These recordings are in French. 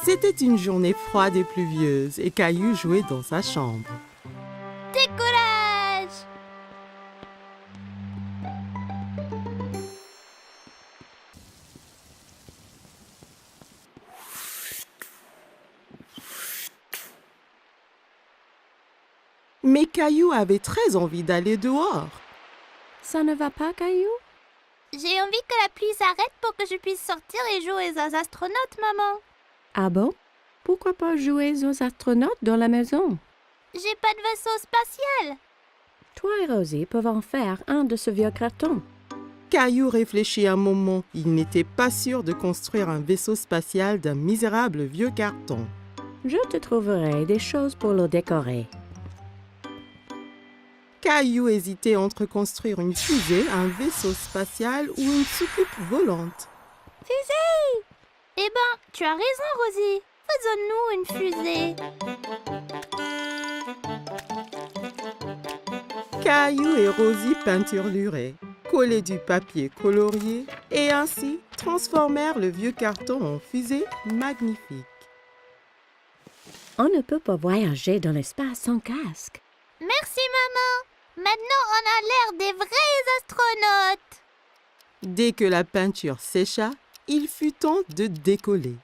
C'était une journée froide et pluvieuse et Caillou jouait dans sa chambre. Décollage! Mais Caillou avait très envie d'aller dehors. Ça ne va pas, Caillou? J'ai envie que la pluie s'arrête pour que je puisse sortir et jouer aux astronautes, maman. Ah bon? Pourquoi pas jouer aux astronautes dans la maison? J'ai pas de vaisseau spatial. Toi et Rosie peuvent en faire un de ce vieux carton. Caillou réfléchit un moment. Il n'était pas sûr de construire un vaisseau spatial d'un misérable vieux carton. Je te trouverai des choses pour le décorer. Caillou hésitait entre construire une fusée, un vaisseau spatial ou une soucoupe volante. Fusée! Eh ben, tu as raison, Rosie. Faisons-nous une fusée. Caillou et Rosie peinturluraient, collaient du papier colorié et ainsi transformèrent le vieux carton en fusée magnifique. On ne peut pas voyager dans l'espace sans casque. Merci, maman. Maintenant, on a l'air des vrais astronautes. Dès que la peinture sécha, il fut temps de décoller.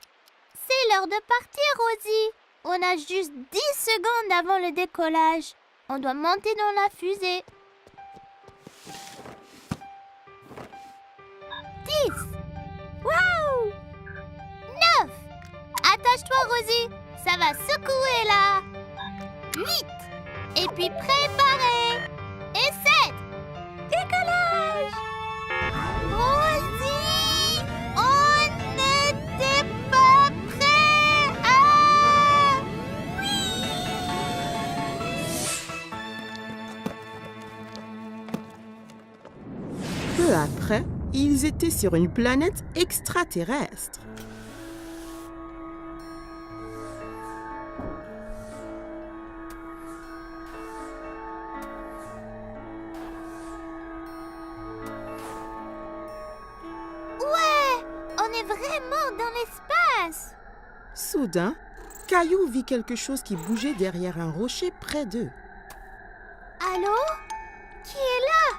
C'est l'heure de partir, Rosie. On a juste 10 secondes avant le décollage. On doit monter dans la fusée. 10. Waouh! 9. Attache-toi, Rosie. Ça va secouer là. 8. Et puis préparez. Et 7. Décollage! Rosie! On n'était pas prêts! Ah! Peu après, ils étaient sur une planète extraterrestre. Ouais! On est vraiment dans l'espace! Soudain, Caillou vit quelque chose qui bougeait derrière un rocher près d'eux. Allô? Qui est là?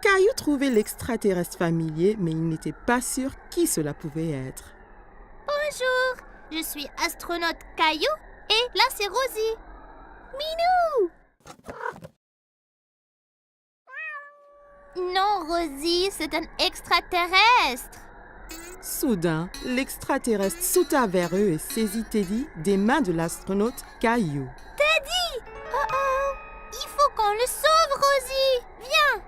Caillou trouvait l'extraterrestre familier, mais il n'était pas sûr qui cela pouvait être. Bonjour! Je suis astronaute Caillou et là c'est Rosie. Minou! Non, Rosie, c'est un extraterrestre. Soudain, l'extraterrestre sauta vers eux et saisit Teddy des mains de l'astronaute Caillou. Teddy! Oh oh! Il faut qu'on le sauve, Rosie! Viens!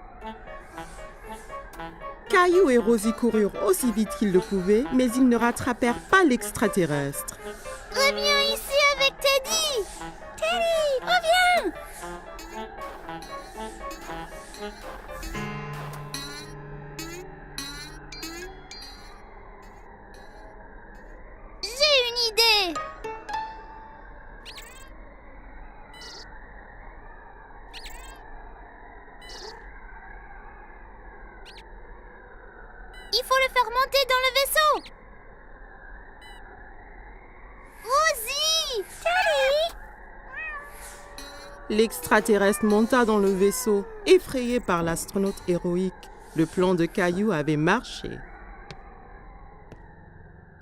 Caillou et Rosie coururent aussi vite qu'ils le pouvaient, mais ils ne rattrapèrent pas l'extraterrestre. Reviens ici avec Teddy! Teddy, reviens! J'ai une idée! Il faut le faire monter dans le vaisseau! Rosie! Teddy! L'extraterrestre monta dans le vaisseau, effrayé par l'astronaute héroïque. Le plan de Caillou avait marché.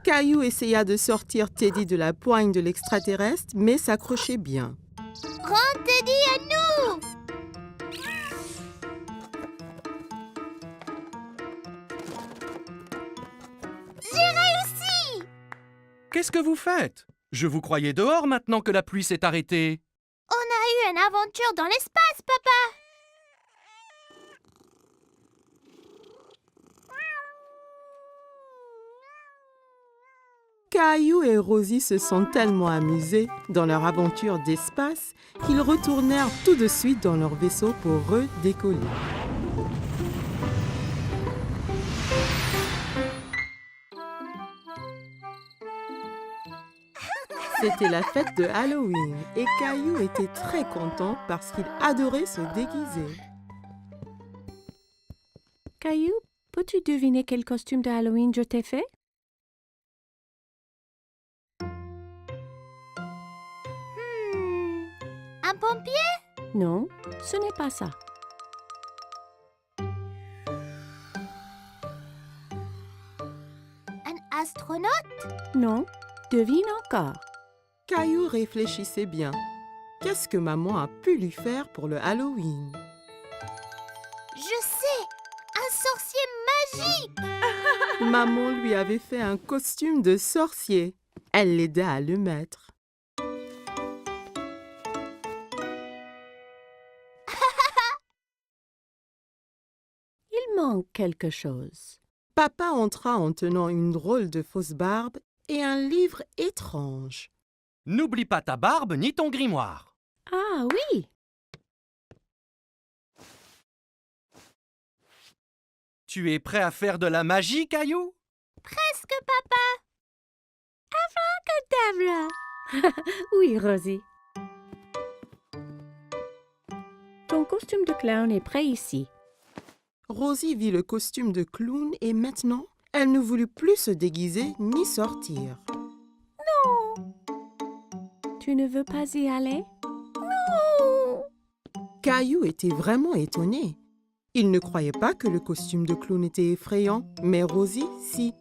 Caillou essaya de sortir Teddy de la poigne de l'extraterrestre, mais s'accrochait bien. Rends Teddy à nous! J'ai réussi! Qu'est-ce que vous faites? Je vous croyais dehors maintenant que la pluie s'est arrêtée. On a eu une aventure dans l'espace, papa! Caillou et Rosie se sont tellement amusés dans leur aventure d'espace qu'ils retournèrent tout de suite dans leur vaisseau pour redécoller. C'était la fête de Halloween et Caillou était très content parce qu'il adorait se déguiser. Caillou, peux-tu Peux-tu deviner quel costume de Halloween je t'ai fait? Un pompier? Non, ce n'est pas ça. Un astronaute? Non, devine encore. Caillou réfléchissait bien. Qu'est-ce que maman a pu lui faire pour le Halloween? Je sais! Un sorcier magique! Maman lui avait fait un costume de sorcier. Elle l'aida à le mettre. Il manque quelque chose. Papa entra en tenant une drôle de fausse barbe et un livre étrange. N'oublie pas ta barbe ni ton grimoire. Ah oui! Tu es prêt à faire de la magie, Caillou? Presque, papa! Cadabra! Oui, Rosie. Ton costume de clown est prêt ici. Rosie vit le costume de clown et maintenant, elle ne voulut plus se déguiser ni sortir. Tu ne veux pas y aller? Caillou était vraiment étonné. Il ne croyait pas que le costume de clown était effrayant, mais Rosie, si.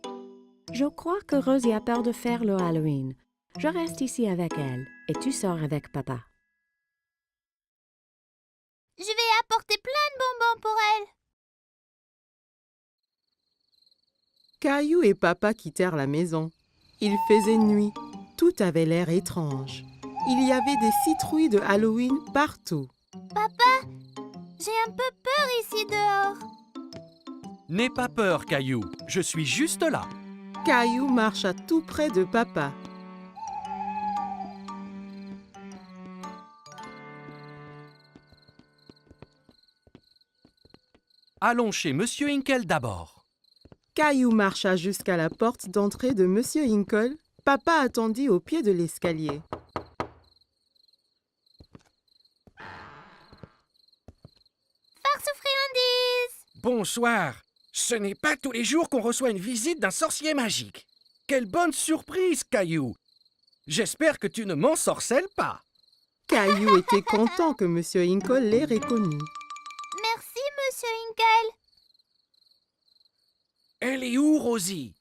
Je crois que Rosie a peur de faire le Halloween. Je reste ici avec elle et tu sors avec papa. Je vais apporter plein de bonbons pour elle. Caillou et papa quittèrent la maison. Il faisait nuit. Tout avait l'air étrange. Il y avait des citrouilles de Halloween partout. Papa, j'ai un peu peur ici dehors. N'aie pas peur, Caillou. Je suis juste là. Caillou marcha tout près de papa. Allons chez Monsieur Hinkle d'abord. Caillou marcha jusqu'à la porte d'entrée de Monsieur Hinkle. Papa attendit au pied de l'escalier. Farce aux friandises! Bonsoir. Ce n'est pas tous les jours qu'on reçoit une visite d'un sorcier magique. Quelle bonne surprise, Caillou. J'espère que tu ne m'ensorcelles pas. Caillou était content que Monsieur Hinkle l'ait reconnu. Merci, Monsieur Hinkle. Elle est où, Rosie?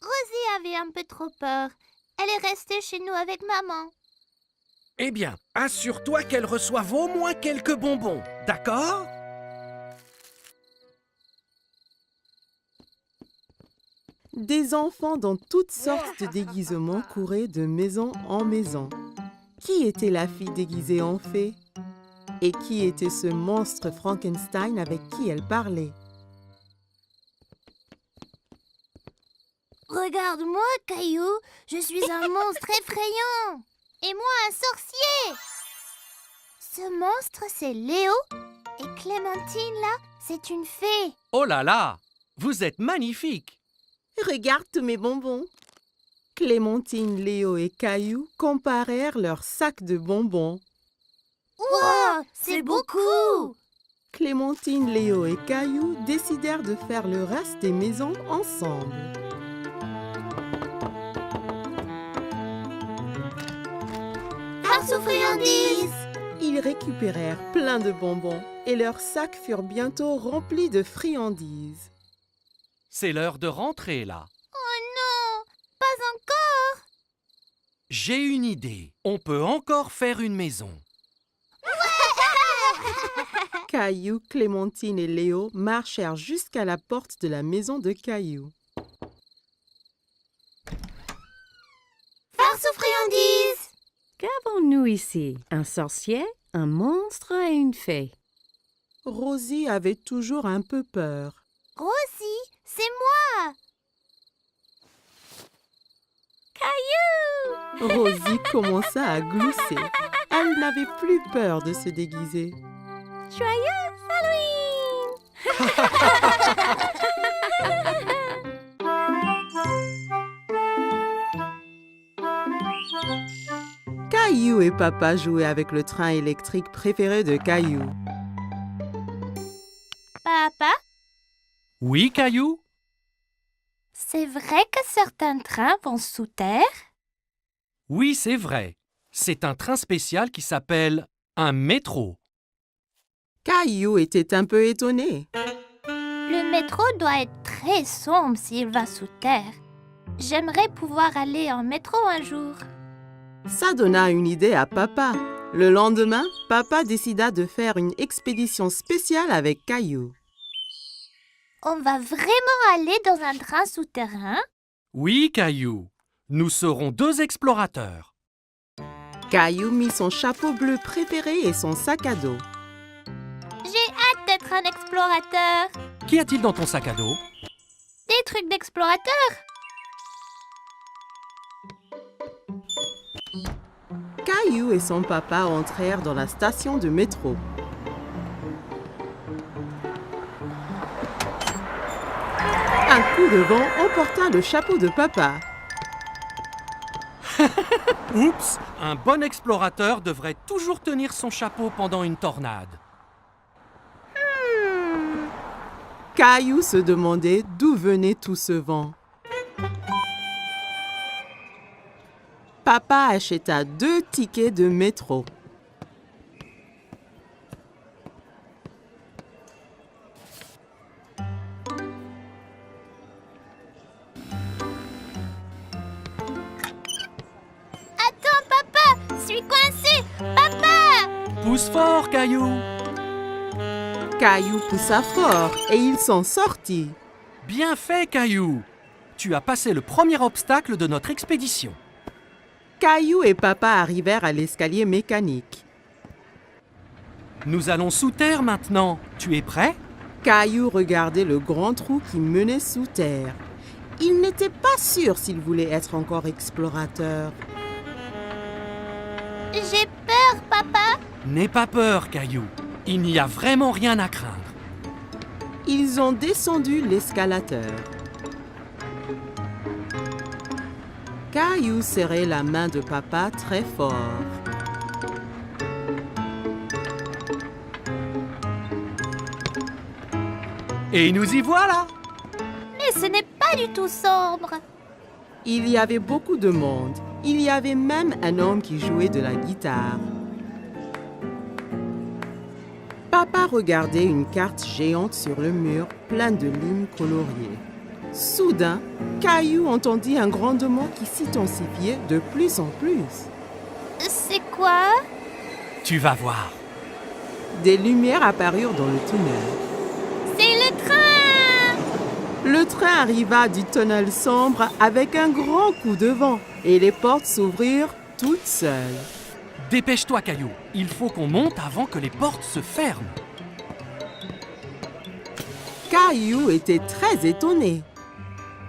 Rosie avait un peu trop peur. Elle est restée chez nous avec maman. Eh bien, assure-toi qu'elle reçoive au moins quelques bonbons, d'accord? Des enfants dans toutes sortes de déguisements couraient de maison en maison. Qui était la fille déguisée en fée? Et qui était ce monstre Frankenstein avec qui elle parlait? Regarde-moi, Caillou. Je suis un monstre effrayant. Et moi, un sorcier. Ce monstre, c'est Léo. Et Clémentine, là, c'est une fée. Oh là là! Vous êtes magnifique! Regarde tous mes bonbons. Clémentine, Léo et Caillou comparèrent leurs sacs de bonbons. Wow, c'est beaucoup. Clémentine, Léo et Caillou décidèrent de faire le reste des maisons ensemble. Farce aux friandises. Ils récupérèrent plein de bonbons et leurs sacs furent bientôt remplis de friandises. C'est l'heure de rentrer, là. Oh non, pas encore. J'ai une idée. On peut encore faire une maison. Caillou, Clémentine et Léo marchèrent jusqu'à la porte de la maison de Caillou. Farce aux friandises. Qu'avons-nous ici? Un sorcier, un monstre et une fée. Rosie avait toujours un peu peur. Rosie, c'est moi. Caillou. Rosie commença à glousser. Elle n'avait plus peur de se déguiser. Joyeux Halloween. Caillou et papa jouaient avec le train électrique préféré de Caillou. Papa, Oui, Caillou? C'est vrai que certains trains vont sous terre? Oui, c'est vrai. C'est un train spécial qui s'appelle un métro. Caillou était un peu étonné. Le métro doit être très sombre s'il va sous terre. J'aimerais pouvoir aller en métro un jour. Ça donna une idée à papa. Le lendemain, papa décida de faire une expédition spéciale avec Caillou. On va vraiment aller dans un train souterrain? Oui, Caillou. Nous serons 2 explorateurs. Caillou mit son chapeau bleu préféré et son sac à dos. J'ai hâte d'être un explorateur. Qu'y a-t-il dans ton sac à dos? Des trucs d'explorateur. Caillou et son papa entrèrent dans la station de métro. Un coup de vent emporta le chapeau de papa. Oups! Un bon explorateur devrait toujours tenir son chapeau pendant une tornade. Caillou se demandait d'où venait tout ce vent. Papa acheta 2 tickets de métro. Attends, papa! Je suis coincé! Papa! Pousse fort, Caillou! Caillou poussa fort et il s'en sortit. Bien fait, Caillou! Tu as passé le premier obstacle de notre expédition. Caillou et papa arrivèrent à l'escalier mécanique. Nous allons sous terre maintenant. Tu es prêt? Caillou regardait le grand trou qui menait sous terre. Il n'était pas sûr s'il voulait être encore explorateur. J'ai peur, papa! N'aie pas peur, Caillou. Il n'y a vraiment rien à craindre. Ils ont descendu l'escalateur. Caillou serrait la main de papa très fort. Et nous y voilà! Mais ce n'est pas du tout sombre. Il y avait beaucoup de monde. Il y avait même un homme qui jouait de la guitare. Papa regardait une carte géante sur le mur, pleine de lignes coloriées. Soudain, Caillou entendit un grondement qui s'intensifiait de plus en plus. C'est quoi? Tu vas voir. Des lumières apparurent dans le tunnel. C'est le train! Le train arriva du tunnel sombre avec un grand coup de vent et les portes s'ouvrirent toutes seules. Dépêche-toi, Caillou. Il faut qu'on monte avant que les portes se ferment. Caillou était très étonné.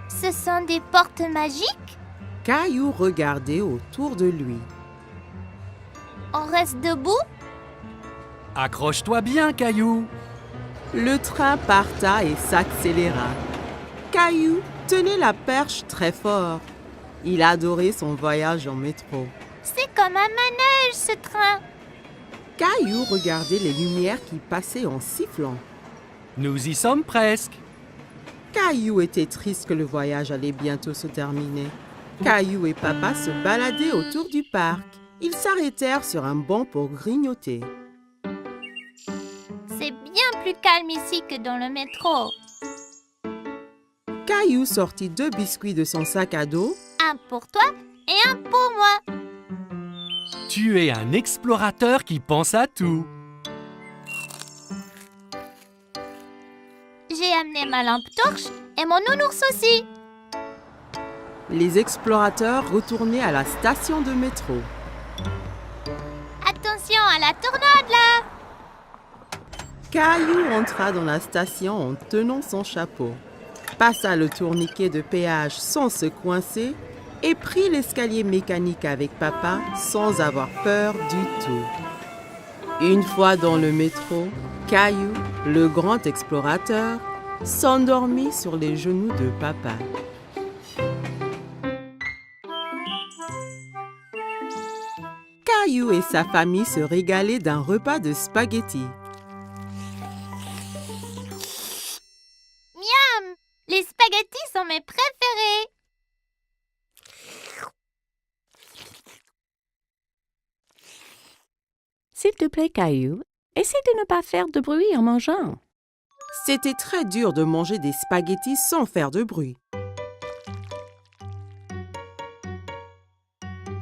Ce sont des portes magiques? Caillou regardait autour de lui. On reste debout? Accroche-toi bien, Caillou. Le train parta et s'accéléra. Caillou tenait la perche très fort. Il adorait son voyage en métro. C'est comme un manège, ce train. Caillou regardait les lumières qui passaient en sifflant. Nous y sommes presque. Caillou était triste que le voyage allait bientôt se terminer. Caillou et papa se baladaient autour du parc. Ils s'arrêtèrent sur un banc pour grignoter. C'est bien plus calme ici que dans le métro. Caillou sortit 2 biscuits de son sac à dos. Un pour toi et un pour moi. Tu es un explorateur qui pense à tout. J'ai amené ma lampe torche et mon nounours aussi. Les explorateurs retournaient à la station de métro. Attention à la tornade là. Caillou entra dans la station en tenant son chapeau, passa le tourniquet de péage sans se coincer et prit l'escalier mécanique avec papa sans avoir peur du tout. Une fois dans le métro, Caillou, le grand explorateur, s'endormit sur les genoux de papa. Caillou et sa famille se régalaient d'un repas de spaghettis. Miam! Les spaghettis sont mes préférés. te plaît, Caillou, essaie de ne pas faire de bruit en mangeant. C'était très dur de manger des spaghettis sans faire de bruit.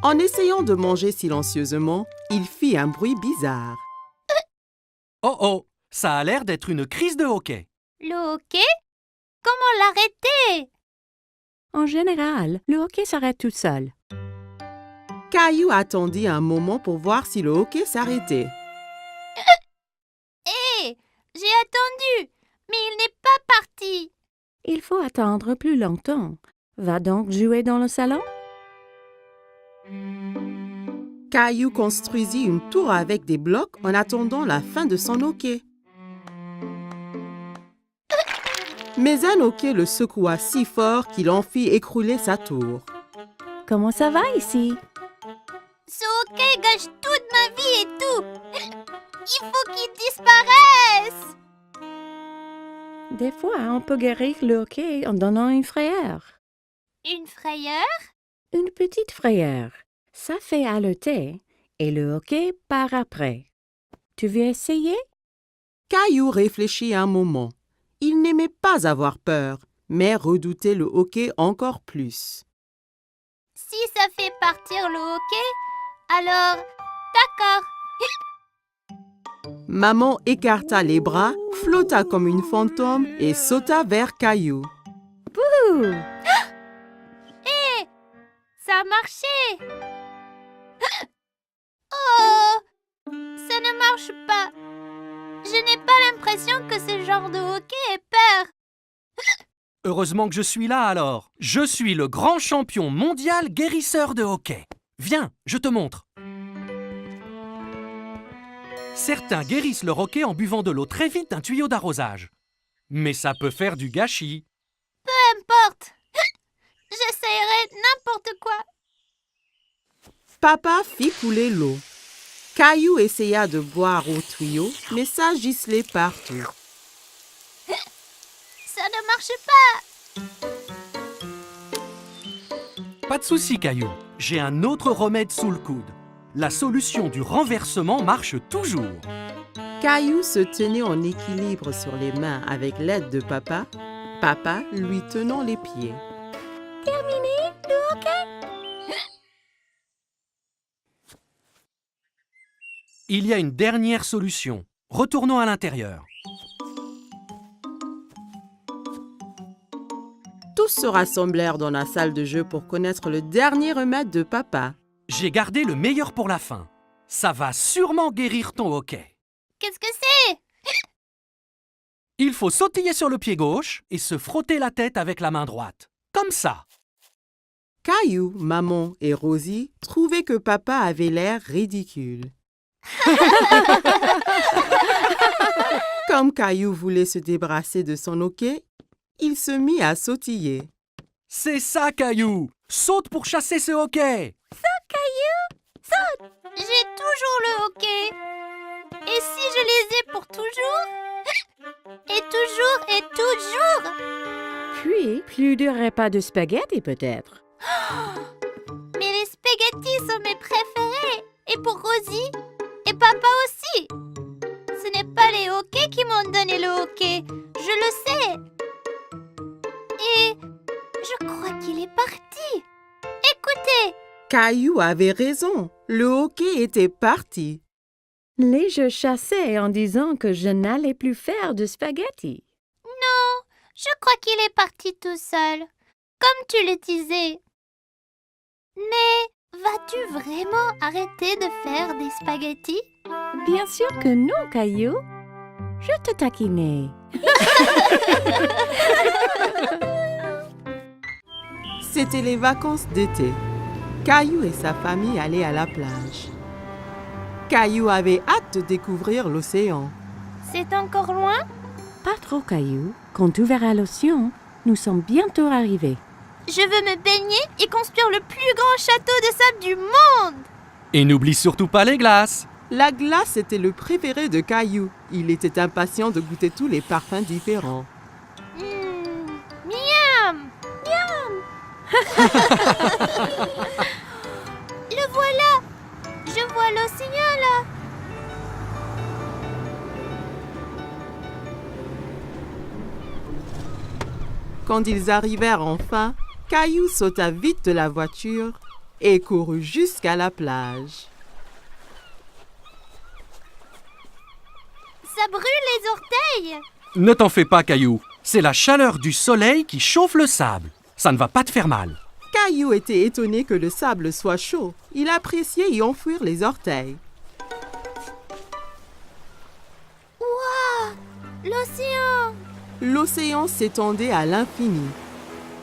En essayant de manger silencieusement, il fit un bruit bizarre. Oh oh, ça a l'air d'être une crise de hoquet. Le hoquet? Comment l'arrêter? En général, le hoquet s'arrête tout seul. Caillou attendit un moment pour voir si le hoquet s'arrêtait. Hé, j'ai attendu, mais il n'est pas parti. Il faut attendre plus longtemps. Va donc jouer dans le salon? Caillou construisit une tour avec des blocs en attendant la fin de son hoquet. Mais un hoquet le secoua si fort qu'il en fit écrouler sa tour. Comment ça va ici? Ce hoquet gâche toute ma vie et tout. Il faut qu'il disparaisse. Des fois, on peut guérir le hoquet en donnant une frayeur. Une frayeur? Une petite frayeur. Ça fait halter et le hoquet part après. Tu veux essayer? Caillou réfléchit un moment. Il n'aimait pas avoir peur, mais redoutait le hoquet encore plus. Si ça fait partir le hoquet, alors d'accord. Maman écarta les bras, flotta comme une fantôme et sauta vers Caillou. Ouh! Hé, ça a marché. Oh, ça ne marche pas. Je n'ai pas l'impression que ce genre de hoquet ait peur. Heureusement que je suis là alors. Je suis le grand champion mondial guérisseur de hoquet. Viens, je te montre. Certains guérissent leur hoquet en buvant de l'eau très vite d'un tuyau d'arrosage. Mais ça peut faire du gâchis. Peu importe. J'essayerai n'importe quoi. Papa fit couler l'eau. Caillou essaya de boire au tuyau, mais ça giselait partout. Ça ne marche pas. Pas de souci, Caillou. J'ai un autre remède sous le coude. La solution du renversement marche toujours. Caillou se tenait en équilibre sur les mains avec l'aide de papa, papa lui tenant les pieds. Terminé le hoquet? Il y a une dernière solution. Retournons à l'intérieur. Tous se rassemblèrent dans la salle de jeu pour connaître le dernier remède de papa. J'ai gardé le meilleur pour la fin. Ça va sûrement guérir ton hoquet. Qu'est-ce que c'est? Il faut sautiller sur le pied gauche et se frotter la tête avec la main droite. Comme ça. Caillou, maman et Rosie trouvaient que papa avait l'air ridicule. Comme Caillou voulait se débarrasser de son hoquet, il se mit à sautiller. C'est ça, Caillou. Saute pour chasser ce hoquet. J'ai toujours le hoquet. Et si je les ai pour toujours? Et toujours et toujours? Puis, plus de repas de spaghettis peut-être. Mais les spaghettis sont mes préférés. Et pour Rosie? Et papa aussi. Ce n'est pas les hoquets qui m'ont donné le hoquet. Je le sais. Et je crois qu'il est parti. Écoutez. Caillou avait raison, le hoquet était parti. Les jeux chassaient en disant que je n'allais plus faire de spaghettis. Non, je crois qu'il est parti tout seul, comme tu le disais. Mais vas-tu vraiment arrêter de faire des spaghettis? Bien sûr que non, Caillou. Je te taquinais. C'était les vacances d'été. Caillou et sa famille allaient à la plage. Caillou avait hâte de découvrir l'océan. C'est encore loin? Pas trop, Caillou. Quand tu verras l'océan, nous sommes bientôt arrivés. Je veux me baigner et construire le plus grand château de sable du monde. Et n'oublie surtout pas les glaces. La glace était le préféré de Caillou. Il était impatient de goûter tous les parfums différents. Miam! Le voilà! Je vois l'océan là! Quand ils arrivèrent enfin, Caillou sauta vite de la voiture et courut jusqu'à la plage. Ça brûle les orteils. Ne t'en fais pas, Caillou. C'est la chaleur du soleil qui chauffe le sable. Ça ne va pas te faire mal. Caillou était étonné que le sable soit chaud. Il appréciait y enfouir les orteils. Waouh! L'océan! L'océan s'étendait à l'infini.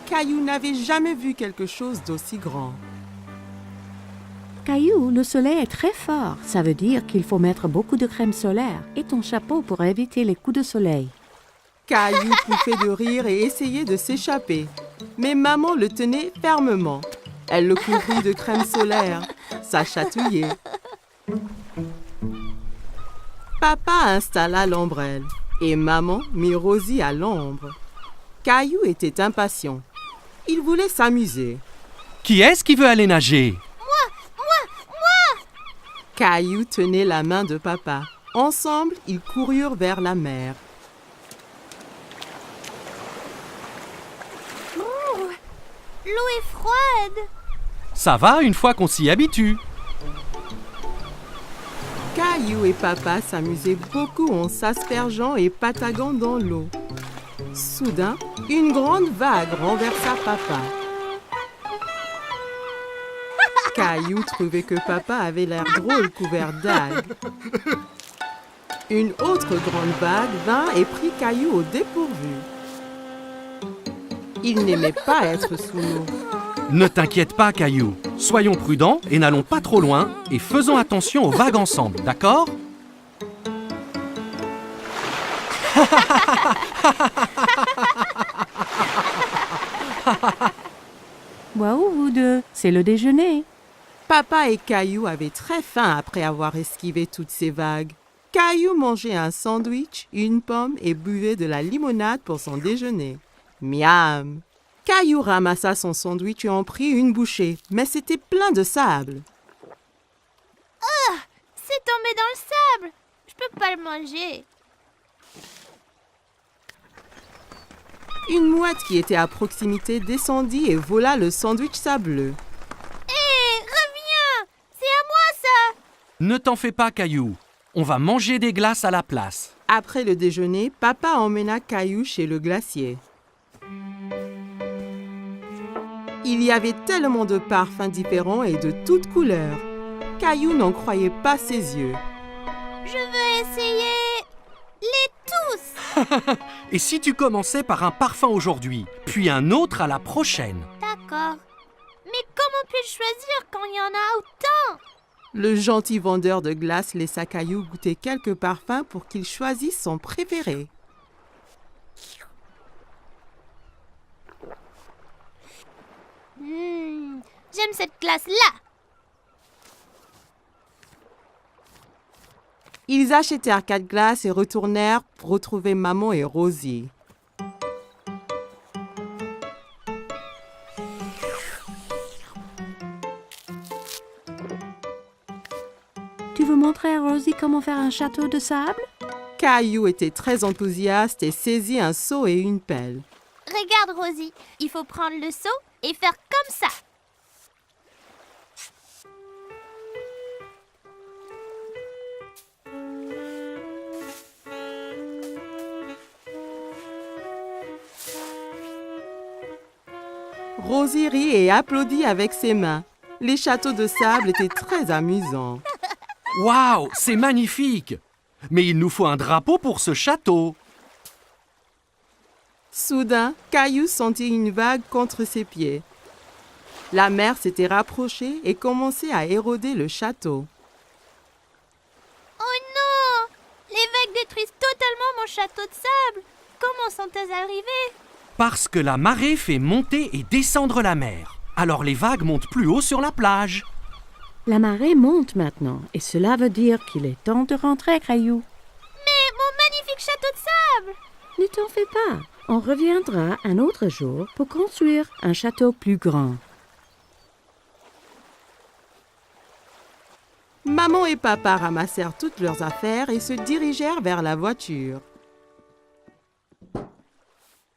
Caillou n'avait jamais vu quelque chose d'aussi grand. Caillou, le soleil est très fort. Ça veut dire qu'il faut mettre beaucoup de crème solaire et ton chapeau pour éviter les coups de soleil. Caillou pouffait de rire et essayait de s'échapper. Mais maman le tenait fermement. Elle le couvrit de crème solaire. Ça chatouillait. Papa installa l'ombrelle et maman mit Rosie à l'ombre. Caillou était impatient. Il voulait s'amuser. Qui est-ce qui veut aller nager? Caillou tenait la main de papa. Ensemble, ils coururent vers la mer. L'eau est froide. Ça va une fois qu'on s'y habitue. Caillou et papa s'amusaient beaucoup en s'aspergeant et pataguant dans l'eau. Soudain, une grande vague renversa papa. Caillou trouvait que papa avait l'air drôle couvert d'algues. Une autre grande vague vint et prit Caillou au dépourvu. Il n'aimait pas être sous l'eau. Ne t'inquiète pas, Caillou. Soyons prudents et n'allons pas trop loin et faisons attention aux vagues ensemble, d'accord? Waouh, vous deux, c'est le déjeuner. Papa et Caillou avaient très faim après avoir esquivé toutes ces vagues. Caillou mangeait un sandwich, une pomme et buvait de la limonade pour son déjeuner. Miam! Caillou ramassa son sandwich et en prit une bouchée, mais c'était plein de sable. C'est tombé dans le sable. Je peux pas le manger. Une mouette qui était à proximité descendit et vola le sandwich sableux. Hé, reviens! C'est à moi ça! Ne t'en fais pas, Caillou. On va manger des glaces à la place. Après le déjeuner, papa emmena Caillou chez le glacier. Il y avait tellement de parfums différents et de toutes couleurs. Caillou n'en croyait pas ses yeux. Je veux essayer les tous. Et si tu commençais par un parfum aujourd'hui, puis un autre à la prochaine? D'accord. Mais comment puis-je choisir quand il y en a autant? Le gentil vendeur de glace laissa Caillou goûter quelques parfums pour qu'il choisisse son préféré. J'aime cette glace-là. Ils achetèrent 4 glaces et retournèrent pour retrouver maman et Rosie. Tu veux montrer à Rosie comment faire un château de sable? Caillou était très enthousiaste et saisit un seau et une pelle. Regarde, Rosie. Il faut prendre le seau et faire comme ça. Rosie rit et applaudit avec ses mains. Les châteaux de sable étaient très amusants. Waouh, c'est magnifique! Mais il nous faut un drapeau pour ce château. Soudain, Caillou sentit une vague contre ses pieds. La mer s'était rapprochée et commençait à éroder le château. Oh non! Les vagues détruisent totalement mon château de sable. Comment sont-elles arrivées? Parce que la marée fait monter et descendre la mer. Alors les vagues montent plus haut sur la plage. La marée monte maintenant et cela veut dire qu'il est temps de rentrer, Caillou. Mais mon magnifique château de sable! Ne t'en fais pas. On reviendra un autre jour pour construire un château plus grand. Maman et papa ramassèrent toutes leurs affaires et se dirigèrent vers la voiture.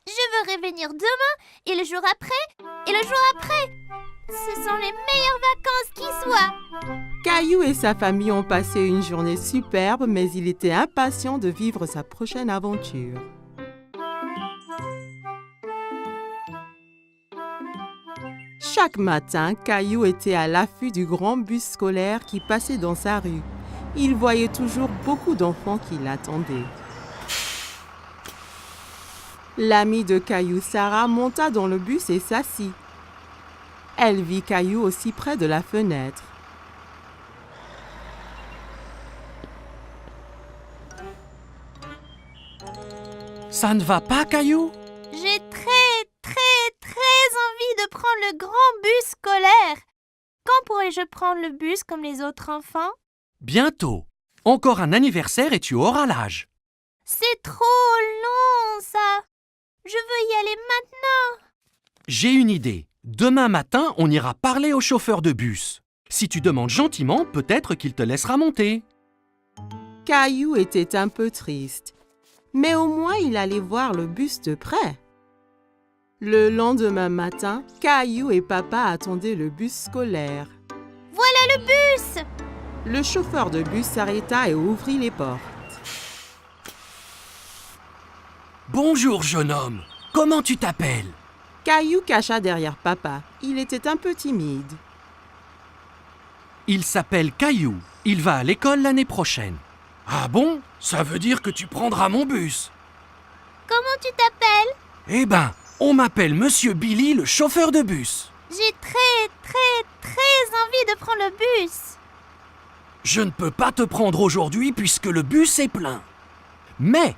Je veux revenir demain, et le jour après, et le jour après. Ce sont les meilleures vacances qui soient. Caillou et sa famille ont passé une journée superbe, mais il était impatient de vivre sa prochaine aventure. Chaque matin, Caillou était à l'affût du grand bus scolaire qui passait dans sa rue. Il voyait toujours beaucoup d'enfants qui l'attendaient. L'amie de Caillou, Sarah, monta dans le bus et s'assit. Elle vit Caillou aussi près de la fenêtre. Ça ne va pas, Caillou? J'ai très envie de prendre le grand bus scolaire. Quand pourrai-je prendre le bus comme les autres enfants? Bientôt. Encore un anniversaire et tu auras l'âge. C'est trop long, ça. Je veux y aller maintenant. J'ai une idée. Demain matin, on ira parler au chauffeur de bus. Si tu demandes gentiment, peut-être qu'il te laissera monter. Caillou était un peu triste, mais au moins il allait voir le bus de près. Le lendemain matin, Caillou et papa attendaient le bus scolaire. Voilà le bus. Le chauffeur de bus s'arrêta et ouvrit les portes. Bonjour, jeune homme. Comment tu t'appelles? Caillou cacha derrière papa. Il était un peu timide. Il s'appelle Caillou. Il va à l'école l'année prochaine. Ah bon? Ça veut dire que tu prendras mon bus. Comment tu t'appelles? Eh ben, on m'appelle Monsieur Billy, le chauffeur de bus. J'ai très envie de prendre le bus. Je ne peux pas te prendre aujourd'hui puisque le bus est plein. Mais,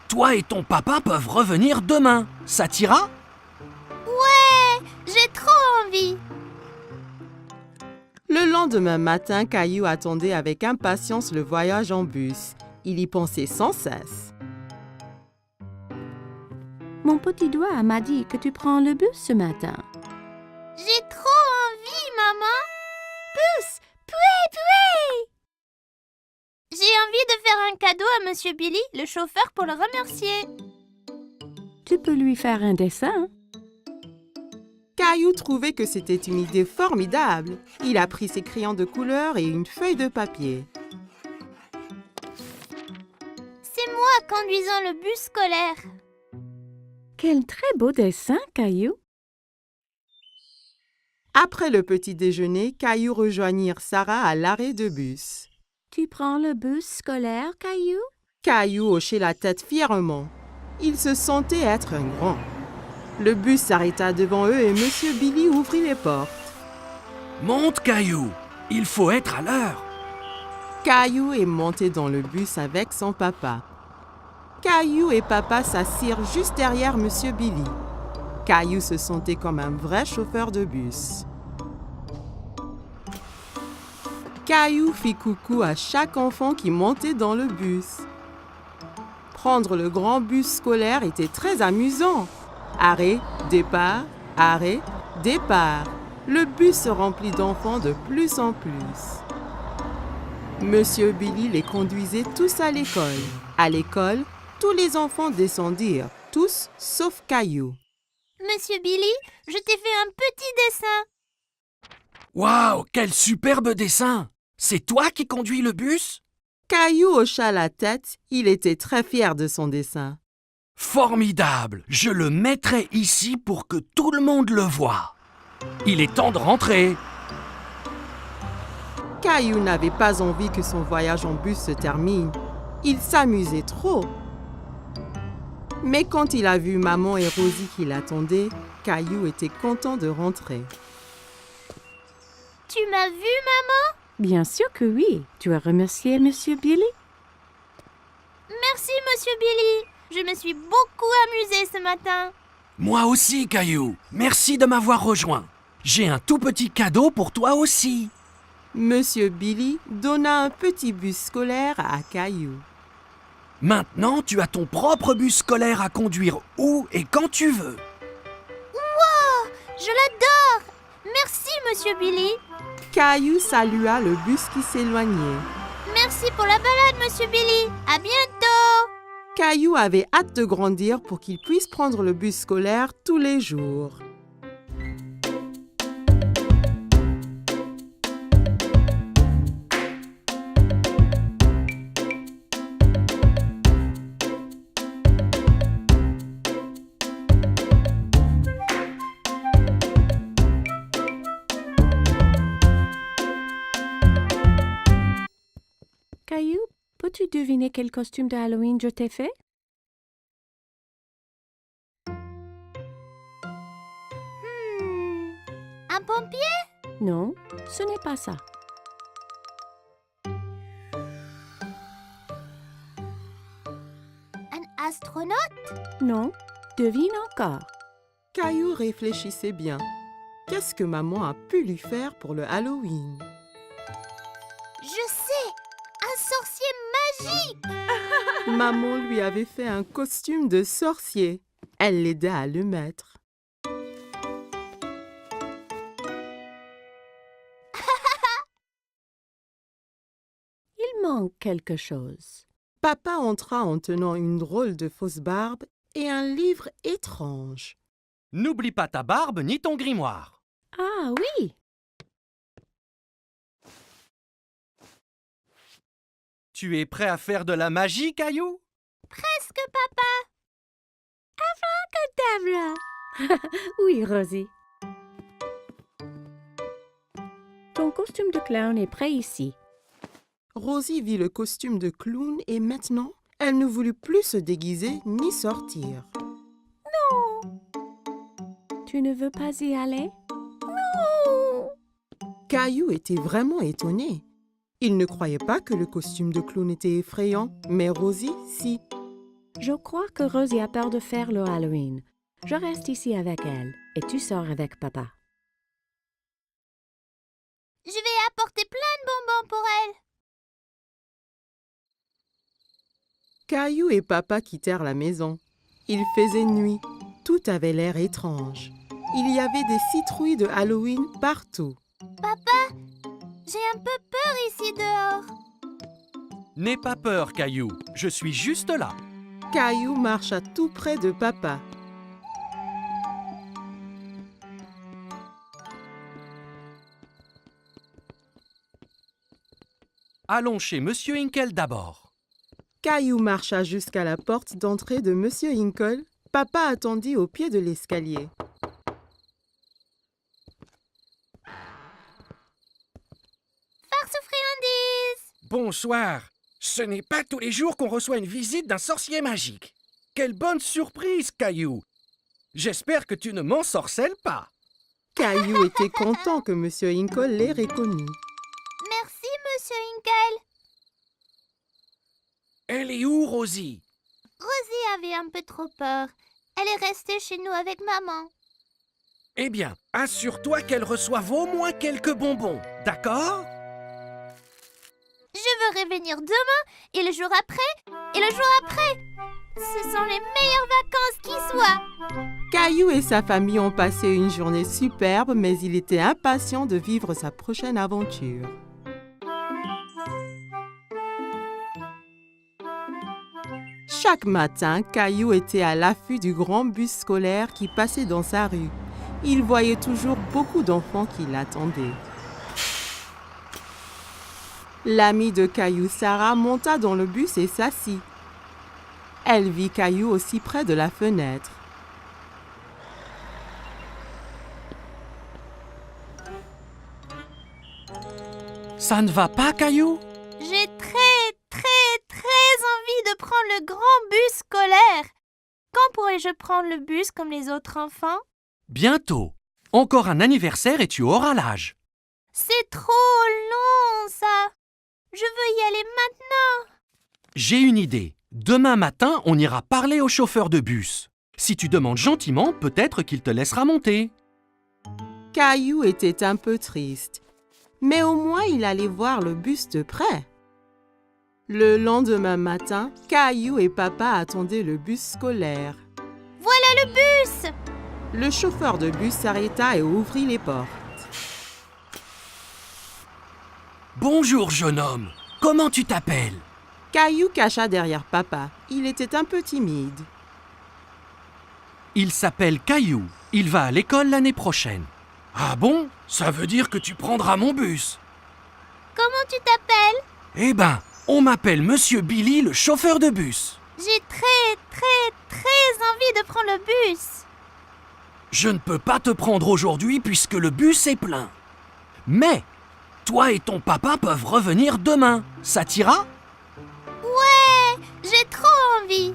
toi et ton papa peuvent revenir demain. Ça t'ira? Ouais, j'ai trop envie. Le lendemain matin, Caillou attendait avec impatience le voyage en bus. Il y pensait sans cesse. Mon petit doigt m'a dit que tu prends le bus ce matin. J'ai trop envie, maman. Pousse, poué. J'ai envie de faire un cadeau à Monsieur Billy, le chauffeur, pour le remercier. Tu peux lui faire un dessin. Caillou trouvait que c'était une idée formidable. Il a pris ses crayons de couleur et une feuille de papier. C'est moi conduisant le bus scolaire. Quel très beau dessin, Caillou. Après le petit déjeuner, Caillou rejoignit Sarah à l'arrêt de bus. Tu prends le bus scolaire, Caillou? Caillou hochait la tête fièrement. Il se sentait être un grand. Le bus s'arrêta devant eux et Monsieur Billy ouvrit les portes. Monte, Caillou. Il faut être à l'heure. Caillou est monté dans le bus avec son papa. Caillou et papa s'assirent juste derrière Monsieur Billy. Caillou se sentait comme un vrai chauffeur de bus. Caillou fit coucou à chaque enfant qui montait dans le bus. Prendre le grand bus scolaire était très amusant. Arrêt, départ, arrêt, départ. Le bus se remplit d'enfants de plus en plus. Monsieur Billy les conduisait tous à l'école. À l'école, tous les enfants descendirent, tous sauf Caillou. Monsieur Billy, je t'ai fait un petit dessin. Waouh, quel superbe dessin! C'est toi qui conduis le bus? Caillou hocha la tête, il était très fier de son dessin. Formidable! Je le mettrai ici pour que tout le monde le voie. Il est temps de rentrer. Caillou n'avait pas envie que son voyage en bus se termine. Il s'amusait trop. Mais quand il a vu maman et Rosie qui l'attendaient, Caillou était content de rentrer. Tu m'as vu, maman? Bien sûr que oui. Tu as remercié Monsieur Billy? Merci, Monsieur Billy. Je me suis beaucoup amusée ce matin. Moi aussi, Caillou. Merci de m'avoir rejoint. J'ai un tout petit cadeau pour toi aussi. Monsieur Billy donna un petit bus scolaire à Caillou. Maintenant, tu as ton propre bus scolaire à conduire où et quand tu veux. Wow, je l'adore. Merci, Monsieur Billy. Caillou salua le bus qui s'éloignait. Merci pour la balade, Monsieur Billy. À bientôt. Caillou avait hâte de grandir pour qu'il puisse prendre le bus scolaire tous les jours. Caillou, peux-tu deviner quel costume de Halloween je t'ai fait? Un pompier? Non, ce n'est pas ça. Un astronaute? Non, devine encore. Caillou réfléchissait bien. Qu'est-ce que maman a pu lui faire pour le Halloween? Je sais! Un sorcier magique! Maman lui avait fait un costume de sorcier. Elle l'aida à le mettre. Il manque quelque chose. Papa entra en tenant une drôle de fausse barbe et un livre étrange. N'oublie pas ta barbe ni ton grimoire. Ah oui, Tu es prêt à faire de la magie, Caillou? Presque, papa! Tavla. Oui, Rosie. Ton costume de clown est prêt ici. Rosie vit le costume de clown et maintenant, elle ne voulut plus se déguiser ni sortir. Tu ne veux pas y aller? Caillou était vraiment étonné. Il ne croyait pas que le costume de clown était effrayant, mais Rosie, si. Je crois que Rosie a peur de faire le Halloween. Je reste ici avec elle et tu sors avec papa. Je vais apporter plein de bonbons pour elle. Caillou et papa quittèrent la maison. Il faisait nuit. Tout avait l'air étrange. Il y avait des citrouilles de Halloween partout. Papa, j'ai un peu peur ici dehors. N'aie pas peur, Caillou. Je suis juste là. Caillou marcha tout près de papa. Allons chez Monsieur Hinkle d'abord. Caillou marcha jusqu'à la porte d'entrée de Monsieur Hinkle. Papa attendit au pied de l'escalier. Farce friandise! Bonsoir. Ce n'est pas tous les jours qu'on reçoit une visite d'un sorcier magique. Quelle bonne surprise, Caillou. J'espère que tu ne m'ensorcelles pas. Caillou était content que Monsieur Hinkle l'ait reconnu. Merci, Monsieur Hinkle. Elle est où, Rosie? Rosie avait un peu trop peur. Elle est restée chez nous avec maman. Eh bien, assure-toi qu'elle reçoive au moins quelques bonbons, d'accord? Je veux revenir demain, et le jour après, et le jour après. Ce sont les meilleures vacances qui soient. Caillou et sa famille ont passé une journée superbe, mais il était impatient de vivre sa prochaine aventure. Chaque matin, Caillou était à l'affût du grand bus scolaire qui passait dans sa rue. Il voyait toujours beaucoup d'enfants qui l'attendaient. L'amie de Caillou, Sarah, monta dans le bus et s'assit. Elle vit Caillou aussi près de la fenêtre. Ça ne va pas, Caillou? J'ai très envie de prendre le grand bus scolaire. Quand pourrai-je prendre le bus comme les autres enfants? Bientôt. Encore un anniversaire et tu auras l'âge. C'est trop long, ça. Je veux y aller maintenant. J'ai une idée. Demain matin, on ira parler au chauffeur de bus. Si tu demandes gentiment, peut-être qu'il te laissera monter. Caillou était un peu triste, mais au moins il allait voir le bus de près. Le lendemain matin, Caillou et papa attendaient le bus scolaire. Voilà le bus. Le chauffeur de bus s'arrêta et ouvrit les portes. Bonjour, jeune homme. Comment tu t'appelles? Caillou cacha derrière papa. Il était un peu timide. Il s'appelle Caillou. Il va à l'école l'année prochaine. Ah bon? Ça veut dire que tu prendras mon bus. Comment tu t'appelles? Eh ben, on m'appelle Monsieur Billy, le chauffeur de bus. J'ai très envie de prendre le bus. Je ne peux pas te prendre aujourd'hui puisque le bus est plein. Mais, toi et ton papa peuvent revenir demain. Ça t'ira? Ouais, j'ai trop envie.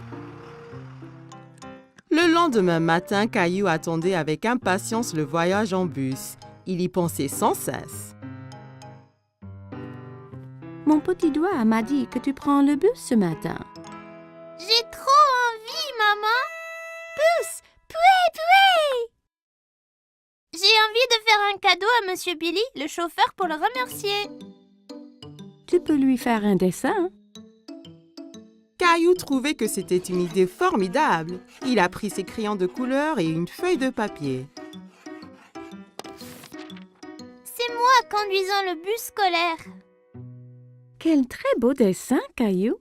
Le lendemain matin, Caillou attendait avec impatience le voyage en bus. Il y pensait sans cesse. Mon petit doigt m'a dit que tu prends le bus ce matin. J'ai trop envie, maman. Bus, pouet. J'ai envie de faire un cadeau à Monsieur Billy, le chauffeur, pour le remercier. Tu peux lui faire un dessin. Caillou trouvait que c'était une idée formidable. Il a pris ses crayons de couleur et une feuille de papier. C'est moi conduisant le bus scolaire. Quel très beau dessin, Caillou.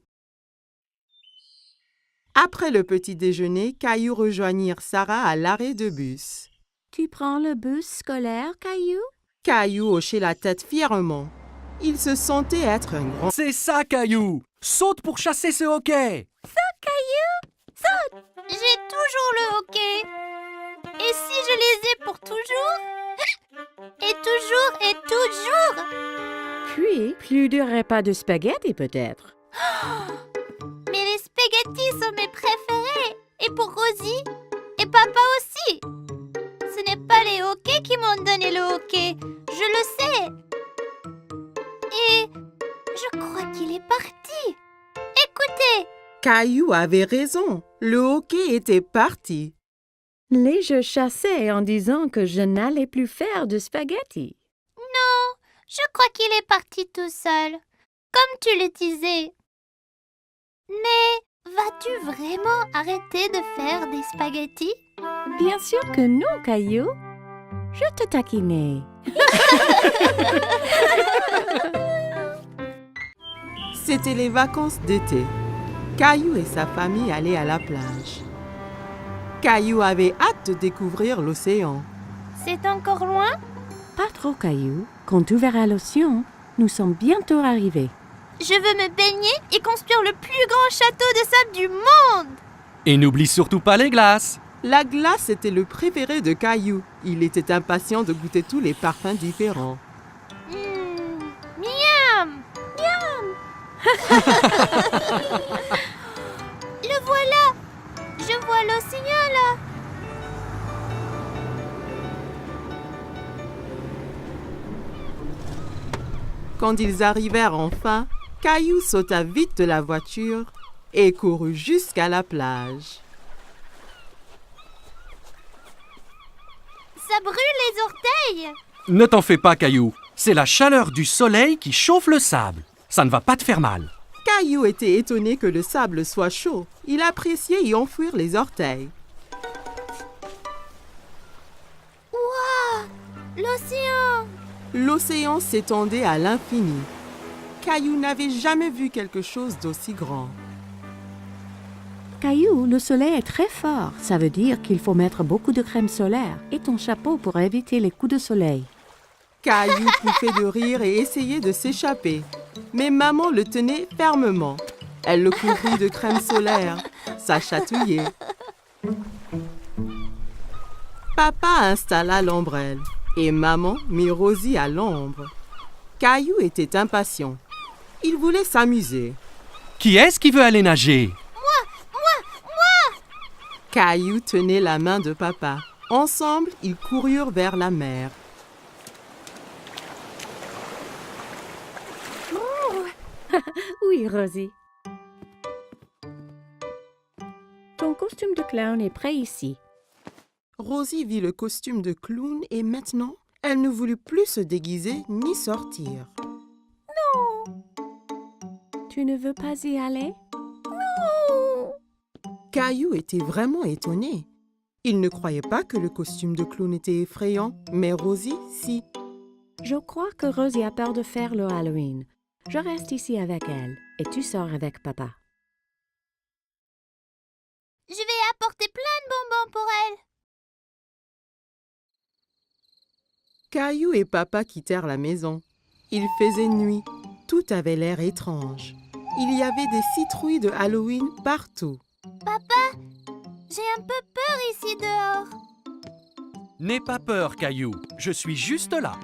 Après le petit déjeuner, Caillou rejoignit Sarah à l'arrêt de bus. Tu prends le bus scolaire, Caillou? Caillou hochait la tête fièrement. Il se sentait être un grand... C'est ça, Caillou. Saute pour chasser ce hockey. J'ai toujours le hockey. Et si je les ai pour toujours? Et toujours. Puis, plus de repas de spaghettis peut-être. Mais les spaghettis sont mes préférés. Et pour Rosie. Et papa aussi. Ce n'est pas les hockeys qui m'ont donné le hockey. Je le sais. Et je crois qu'il est parti. Écoutez. Caillou avait raison. Le hockey était parti. Les jeux chassaient en disant que je n'allais plus faire de spaghettis. Non, je crois qu'il est parti tout seul. Comme tu le disais. Mais vas-tu vraiment arrêter de faire des spaghettis? Bien sûr que non, Caillou. Je te taquinais. C'était les vacances d'été. Caillou et sa famille allaient à la plage. Caillou avait hâte de découvrir l'océan. C'est encore loin? Pas trop, Caillou. Quand tu verras l'océan, nous sommes bientôt arrivés. Je veux me baigner et construire le plus grand château de sable du monde. Et n'oublie surtout pas les glaces. La glace était le préféré de Caillou. Il était impatient de goûter tous les parfums différents. Miam! Le voilà! Je vois l'océan là! Quand ils arrivèrent enfin, Caillou sauta vite de la voiture et courut jusqu'à la plage. Ça brûle les orteils! Ne t'en fais pas, Caillou. C'est la chaleur du soleil qui chauffe le sable. Ça ne va pas te faire mal. Caillou était étonné que le sable soit chaud. Il appréciait y enfouir les orteils. Waouh! L'océan! L'océan s'étendait à l'infini. Caillou n'avait jamais vu quelque chose d'aussi grand. Caillou, le soleil est très fort. Ça veut dire qu'il faut mettre beaucoup de crème solaire et ton chapeau pour éviter les coups de soleil. Caillou pouffait de rire et essayait de s'échapper. Mais maman le tenait fermement. Elle le couvrit de crème solaire. Ça chatouillait. Papa installa l'ombrelle et maman mit Rosie à l'ombre. Caillou était impatient. Il voulait s'amuser. Qui est-ce qui veut aller nager? Caillou tenait la main de papa. Ensemble, ils coururent vers la mer. Oui, Rosie. Ton costume de clown est prêt ici. Rosie vit le costume de clown et maintenant, elle ne voulut plus se déguiser ni sortir. Tu ne veux pas y aller? Caillou était vraiment étonné. Il ne croyait pas que le costume de clown était effrayant, mais Rosie, si. Je crois que Rosie a peur de faire le Halloween. Je reste ici avec elle et tu sors avec papa. Je vais apporter plein de bonbons pour elle. Caillou et papa quittèrent la maison. Il faisait nuit. Tout avait l'air étrange. Il y avait des citrouilles de Halloween partout. Papa, j'ai un peu peur ici dehors. N'aie pas peur, Caillou. Je suis juste là.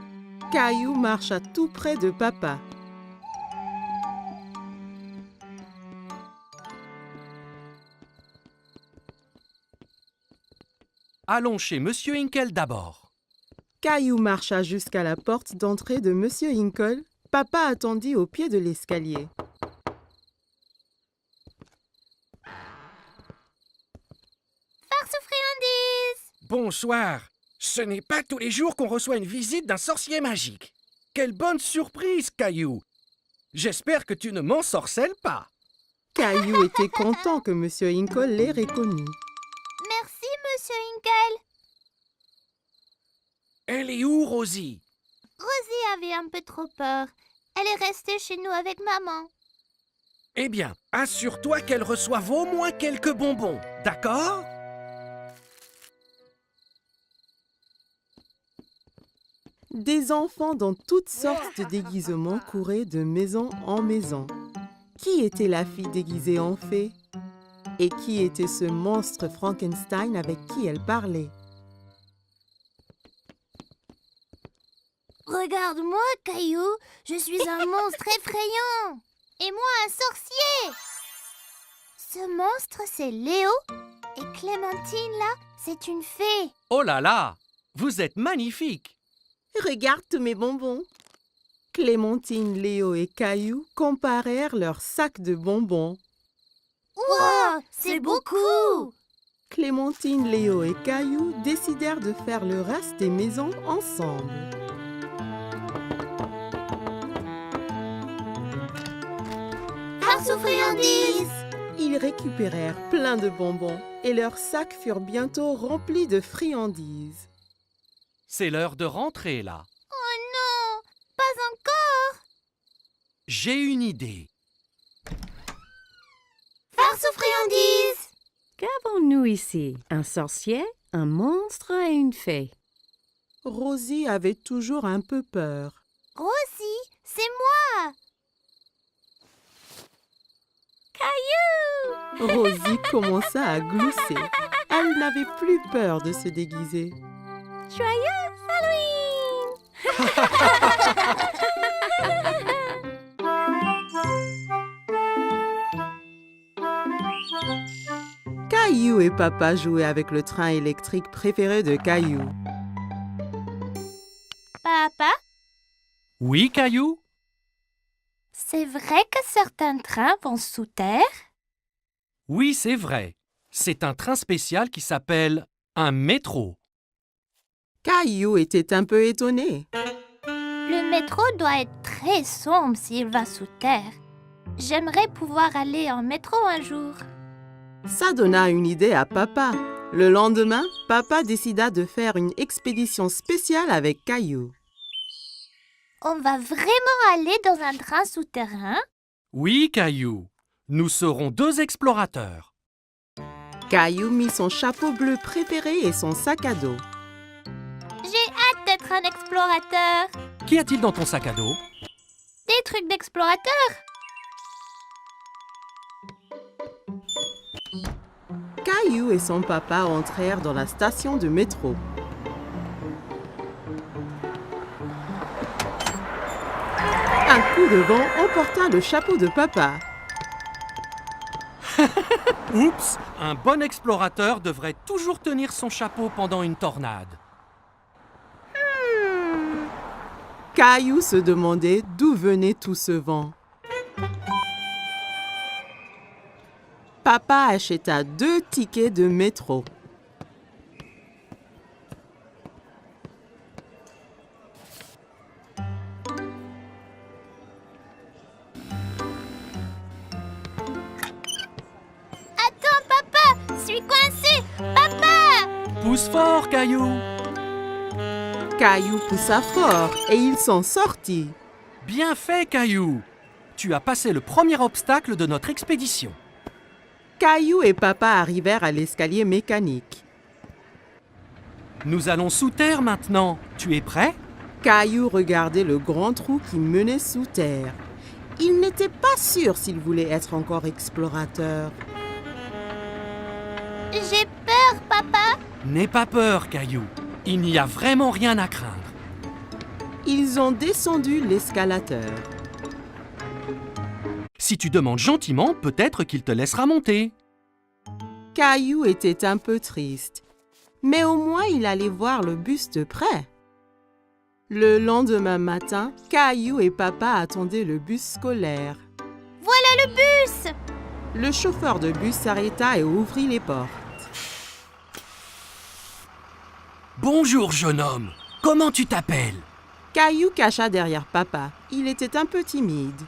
Caillou marcha tout près de papa. Allons chez Monsieur Hinkle d'abord. Caillou marcha jusqu'à la porte d'entrée de Monsieur Hinkle. Papa attendit au pied de l'escalier. Farce aux friandises. Bonsoir. Ce n'est pas tous les jours qu'on reçoit une visite d'un sorcier magique. Quelle bonne surprise, Caillou. J'espère que tu ne m'ensorcelles pas. Caillou était content que Monsieur Hinkle l'ait reconnu. Merci, Monsieur Hinkle. Elle est où, Rosie? Rosie avait un peu trop peur. Elle est restée chez nous avec maman. Eh bien, assure-toi qu'elle reçoive au moins quelques bonbons, d'accord? Des enfants dans toutes sortes de déguisements couraient de maison en maison. Qui était la fille déguisée en fée? Et qui était ce monstre Frankenstein avec qui elle parlait? Regarde-moi, Caillou. Je suis un monstre effrayant. Et moi, un sorcier. Ce monstre, c'est Léo. Et Clémentine, là, c'est une fée. Oh là là! Vous êtes magnifique! Regarde tous mes bonbons. Clémentine, Léo et Caillou comparèrent leurs sacs de bonbons. Wow, c'est beaucoup. Clémentine, Léo et Caillou décidèrent de faire le reste des maisons ensemble. Farce aux friandises. Ils récupérèrent plein de bonbons et leurs sacs furent bientôt remplis de friandises. C'est l'heure de rentrer là. Oh non, pas encore. J'ai une idée. Farce aux friandises. Qu'avons-nous ici? Un sorcier, un monstre et une fée. Rosie avait toujours un peu peur. Rosie, c'est moi. Caillou. Rosie commença à glousser. Elle n'avait plus peur de se déguiser. Joyeux Halloween. Caillou et papa jouaient avec le train électrique préféré de Caillou. Papa, Oui, Caillou? c'est vrai que certains trains vont sous terre? Oui, c'est vrai. C'est un train spécial qui s'appelle un métro. Caillou était un peu étonné. Le métro doit être très sombre s'il va sous terre. J'aimerais pouvoir aller en métro un jour. Ça donna une idée à papa. Le lendemain, papa décida de faire une expédition spéciale avec Caillou. On va vraiment aller dans un train souterrain? Oui, Caillou. Nous serons 2 explorateurs. Caillou mit son chapeau bleu préféré et son sac à dos. J'ai hâte d'être un explorateur. Qu'y a-t-il dans ton sac à dos? Des trucs d'explorateur. Caillou et son papa entrèrent dans la station de métro. Un coup de vent emporta le chapeau de papa. Oups! Un bon explorateur devrait toujours tenir son chapeau pendant une tornade. Caillou se demandait d'où venait tout ce vent. Papa acheta 2 tickets de métro. Attends, papa, je suis coincée. Papa! Pousse fort, Caillou! Caillou poussa fort et il s'en sortit. Bien fait, Caillou! Tu as passé le premier obstacle de notre expédition. Caillou et Papa arrivèrent à l'escalier mécanique. Nous allons sous terre maintenant. Tu es prêt? Caillou regardait le grand trou qui menait sous terre. Il n'était pas sûr s'il voulait être encore explorateur. J'ai peur, papa. N'aie pas peur, Caillou. Il n'y a vraiment rien à craindre. Ils ont descendu l'escalateur. Si tu demandes gentiment, peut-être qu'il te laissera monter. Caillou était un peu triste, mais au moins il allait voir le bus de près. Le lendemain matin, Caillou et Papa attendaient le bus scolaire. Voilà le bus. Le chauffeur de bus s'arrêta et ouvrit les portes. Bonjour, jeune homme. Comment tu t'appelles? Caillou cacha derrière Papa. Il était un peu timide.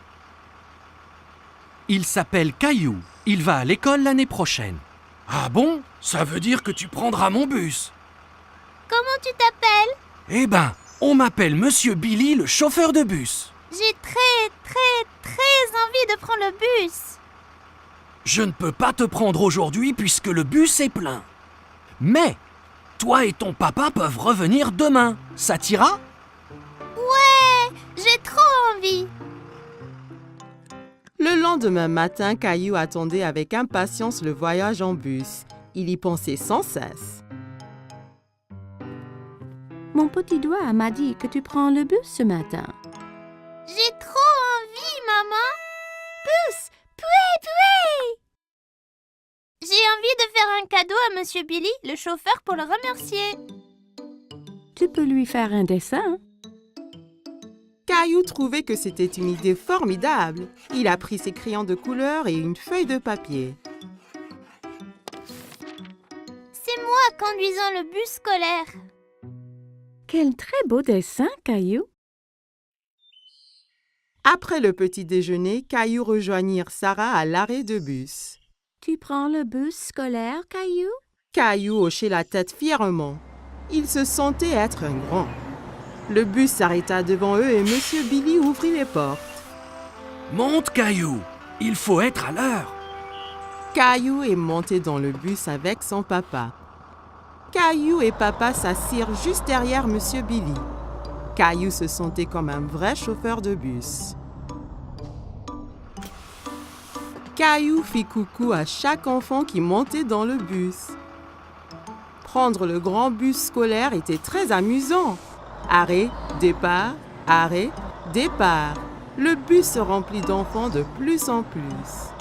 Il s'appelle Caillou. Il va à l'école l'année prochaine. Ah bon? Ça veut dire que tu prendras mon bus. Comment tu t'appelles? Eh ben, on m'appelle Monsieur Billy, le chauffeur de bus. J'ai très envie de prendre le bus. Je ne peux pas te prendre aujourd'hui puisque le bus est plein. Mais, toi et ton papa peuvent revenir demain. Ça t'ira? Ouais, j'ai trop envie. Le lendemain matin, Caillou attendait avec impatience le voyage en bus. Il y pensait sans cesse. Mon petit doigt m'a dit que tu prends le bus ce matin. J'ai trop envie, maman. Bus, pouet. J'ai envie de faire un cadeau à Monsieur Billy, le chauffeur, pour le remercier. Tu peux lui faire un dessin. Caillou trouvait que c'était une idée formidable. Il a pris ses crayons de couleur et une feuille de papier. C'est moi conduisant le bus scolaire. Quel très beau dessin, Caillou. Après le petit déjeuner, Caillou rejoignit Sarah à l'arrêt de bus. Tu prends le bus scolaire, Caillou? Caillou hochait la tête fièrement. Il se sentait être un grand. Le bus s'arrêta devant eux et Monsieur Billy ouvrit les portes. Monte, Caillou. Il faut être à l'heure. Caillou est monté dans le bus avec son papa. Caillou et Papa s'assirent juste derrière Monsieur Billy. Caillou se sentait comme un vrai chauffeur de bus. Caillou fit coucou à chaque enfant qui montait dans le bus. Prendre le grand bus scolaire était très amusant. Arrêt, départ, arrêt, départ. Le bus se remplit d'enfants de plus en plus.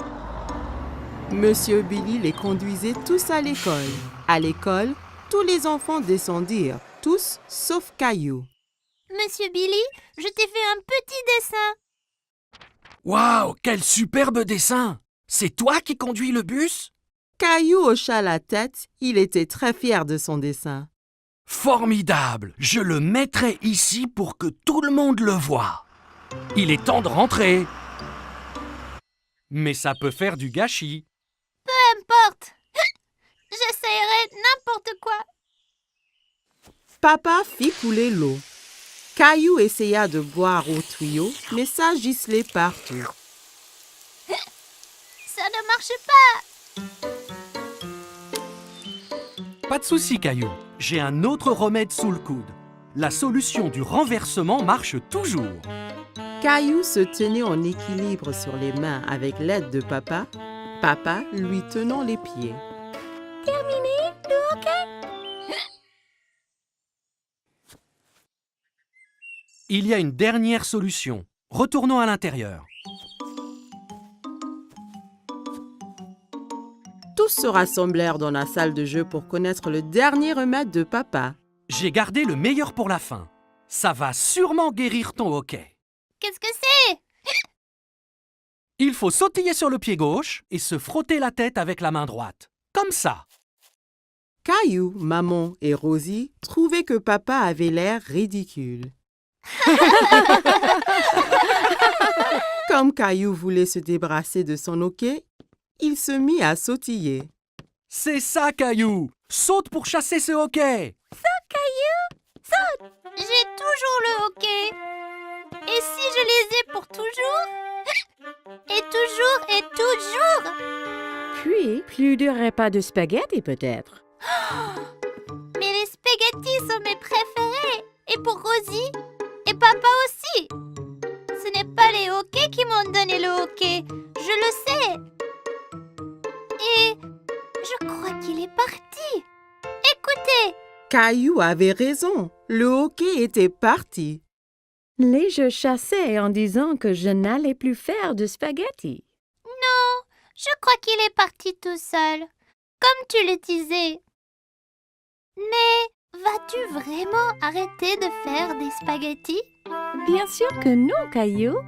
Monsieur Billy les conduisait tous à l'école. À l'école, tous les enfants descendirent, tous sauf Caillou. Monsieur Billy, je t'ai fait un petit dessin. Waouh, quel superbe dessin! C'est toi qui conduis le bus? Caillou hocha la tête, il était très fier de son dessin. Formidable! Je le mettrai ici pour que tout le monde le voie. Il est temps de rentrer. Mais ça peut faire du gâchis. Peu importe. J'essayerai n'importe quoi. Papa fit couler l'eau. Caillou essaya de boire au tuyau, mais ça giselait partout. Ça ne marche pas. Pas de souci, Caillou. J'ai un autre remède sous le coude. La solution du renversement marche toujours. Caillou se tenait en équilibre sur les mains avec l'aide de Papa, Papa lui tenant les pieds. Terminé le hockey? Il y a une dernière solution. Retournons à l'intérieur. Tous se rassemblèrent dans la salle de jeu pour connaître le dernier remède de Papa. J'ai gardé le meilleur pour la fin. Ça va sûrement guérir ton hoquet. Qu'est-ce que c'est? Il faut sautiller sur le pied gauche et se frotter la tête avec la main droite. Comme ça. Caillou, Maman et Rosie trouvaient que Papa avait l'air ridicule. Comme Caillou voulait se débarrasser de son hoquet, il se mit à sautiller. C'est ça, Caillou! Saute pour chasser ce hoquet! J'ai toujours le hockey. Et si je les ai pour toujours? puis, plus de repas de spaghettis peut-être. Mais les spaghettis sont mes préférés. Et pour Rosie. Et papa aussi. Ce n'est pas les hoquets qui m'ont donné le hoquet. Je le sais. Et je crois qu'il est parti. Écoutez. Caillou avait raison. Le hoquet était parti. Les je chassais en disant que je n'allais plus faire de spaghettis. Non, je crois qu'il est parti tout seul. Comme tu le disais. Mais vas-tu vraiment arrêter de faire des spaghettis? Bien sûr que non, Caillou.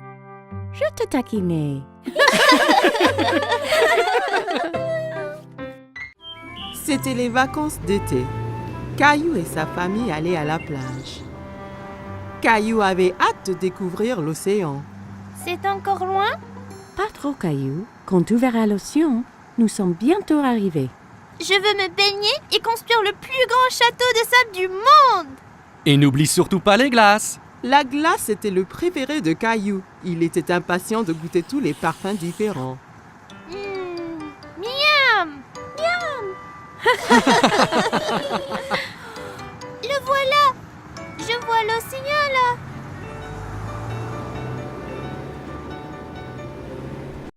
Je te taquinais. C'était les vacances d'été. Caillou et sa famille allaient à la plage. Caillou avait hâte de découvrir l'océan. C'est encore loin? Pas trop, Caillou. Quand tu verras l'océan, nous sommes bientôt arrivés. Je veux me baigner et construire le plus grand château de sable du monde. Et n'oublie surtout pas les glaces. La glace était le préféré de Caillou. Il était impatient de goûter tous les parfums différents. Miam! Miam! Le voilà! Je vois l'océan là!